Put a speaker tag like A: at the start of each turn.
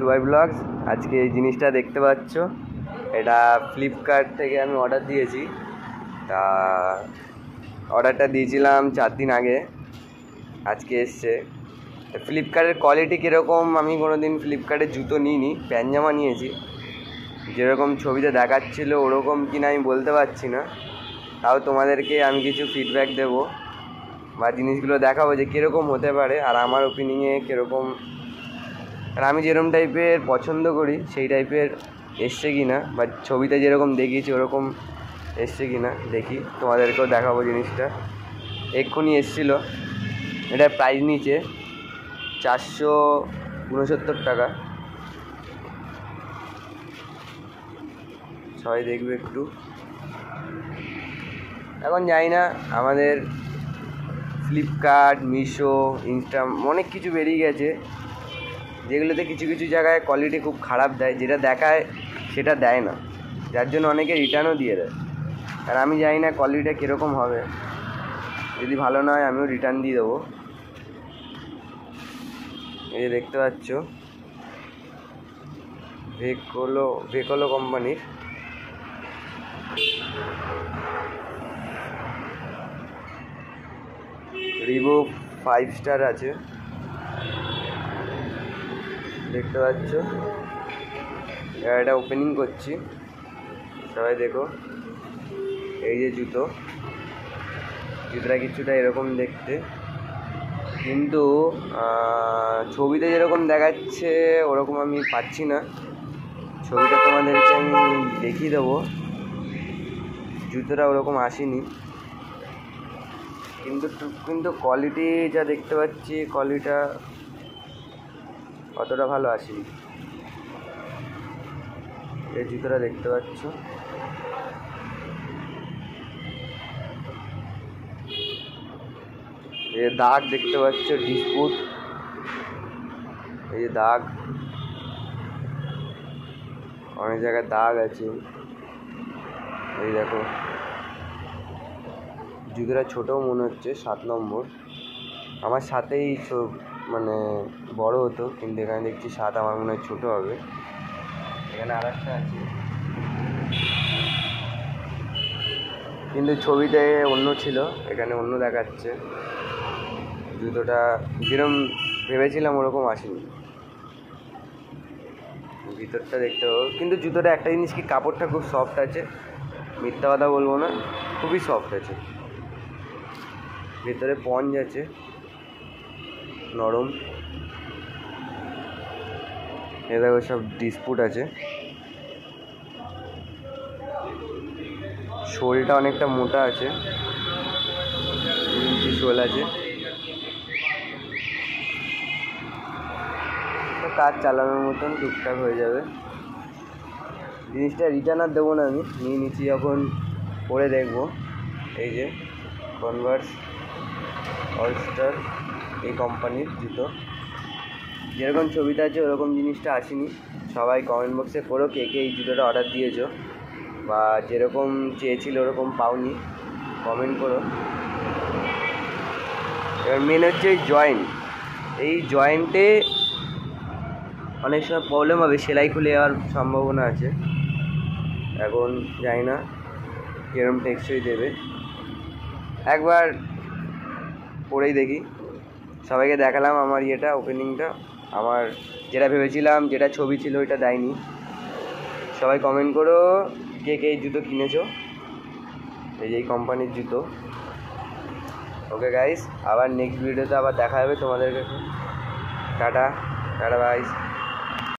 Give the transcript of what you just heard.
A: Tubai blogs. আজকে এই জিনিসটা দেখতে পাচ্ছ, এটা ফ্লিপকার্ট থেকে আমি অর্ডার দিয়েছি। তা অর্ডারটা দিয়েছিলাম 4 দিন আগে, আজকে এসছে। ফ্লিপকার্টের কোয়ালিটি কীরকম, আমি কোনো দিন ফ্লিপকার্টের জুতো নিইনি, প্যান্ট জামা নিয়েছি। যেরকম ছবিতে দেখাচ্ছিলো ওরকম কিনা আমি বলতে পারছি না, তাও তোমাদেরকে আমি কিছু ফিডব্যাক দেবো বা জিনিসগুলো দেখাবো যে কীরকম হতে পারে আর আমার ওপিনিয়নে কীরকম, আর আমি যেরকম টাইপের পছন্দ করি সেই টাইপের এসছে কি না, বা ছবিতে যেরকম দেখিয়েছি ওরকম এসছে কি না দেখি, তোমাদেরকেও দেখাবো জিনিসটা। এক্ষুনি এসছিলো, এটার প্রাইস নিচে 469 টাকা। সবাই দেখবে একটু। এখন জানি না, আমাদের ফ্লিপকার্ট, মিশো, ইনস্টা অনেক কিছু বেরিয়ে গেছে, যেগুলোতে কিছু কিছু জায়গায় কোয়ালিটি খুব খারাপ দেয়, যেটা দেখায় সেটা দেয় না, যার জন্য অনেকে রিটার্নও দিয়ে দেয়। আর আমি জানি না কোয়ালিটিটা কীরকম হবে, যদি ভালো না হয় আমিও রিটার্ন দিয়ে দেবো। এই দেখতে পাচ্ছ ভেকোলো কোম্পানির। রিভো 5 স্টার আছে, দেখতে পাচ্ছ। এটা ওপেনিং করছি, সবাই দেখো। এই যে জুতোটা কিছুটা এরকম দেখতে, কিন্তু ছবিতে যেরকম দেখাচ্ছে ওরকম আমি পাচ্ছি না। ছবিটা তোমাদেরকে আমি দেখিয়ে দেবো, জুতোটা ওরকম আসেনি, কিন্তু কোয়ালিটি যা দেখতে পাচ্ছি কোয়ালিটিটা অতটা ভালো আসেনি। এই জুতোটা দেখতে পাচ্ছ, এই দাগ দেখতে পাচ্ছ, ডিসপুট, এই যে দাগ, অনেক জায়গায় দাগ আছে। এই দেখো, জুতোটা ছোটো মনে হচ্ছে, 7 নম্বর। আমার সাথেই মানে বড় হতো, কিন্তু এখানে দেখছি 7, আমার মনে হয় ছোটো হবে। এখানে আর একটা আছে, কিন্তু ছবিতে অন্য ছিল, এখানে অন্য দেখাচ্ছে। জুতোটা যেরকম ভেবেছিলাম ওরকম আসেনি। ভিতরটা দেখতে পাবো, কিন্তু জুতোটা একটা জিনিস কি, কাপড়টা খুব সফট আছে, মিথ্যা কথা বলবো না, খুবই সফট আছে। ভেতরে স্পঞ্জ আছে, নরম। এ দেখো সব ডিসপুট আছে। শোলটা অনেকটা মোটা আছে, 2 ইঞ্চি শোল আছে। কাজ চালানোর মতন টুকটাক হয়ে যাবে। জিনিসটা রিটার্ন আর দেবো না, আমি নিয়ে নিচ্ছি যখন পরে দেখবো। এই যে কনভার্স অলস্টার, এই কোম্পানির জুতো, যেরকম ছবিতে আছে ওরকম জিনিসটা আসেনি। সবাই কমেন্ট বক্সে করো কে কে এই জুতোটা অর্ডার দিয়েছো, বা যেরকম চেয়েছিল ওরকম পাওনি, কমেন্ট করো। এবার মেন হচ্ছে এই জয়েন্টে অনেক সময় প্রবলেম হবে, সেলাই খুলে যাওয়ার সম্ভাবনা আছে। এখন জানি না কিরম টেকসই দেবে, একবার পরেই দেখি। সবাইকে দেখালাম আমার ওপেনিংটা, আমার যেটা ভেবেছিলাম, যেটা ছবি ছিল ওইটা দেয়নি। সবাই কমেন্ট করো কে কে এই জুতো কিনেছো, এই কোম্পানির জুতো। ওকে গাইস, আবার নেক্সট ভিডিওতে আবার দেখা হবে তোমাদের কাছে। Tata tata guys.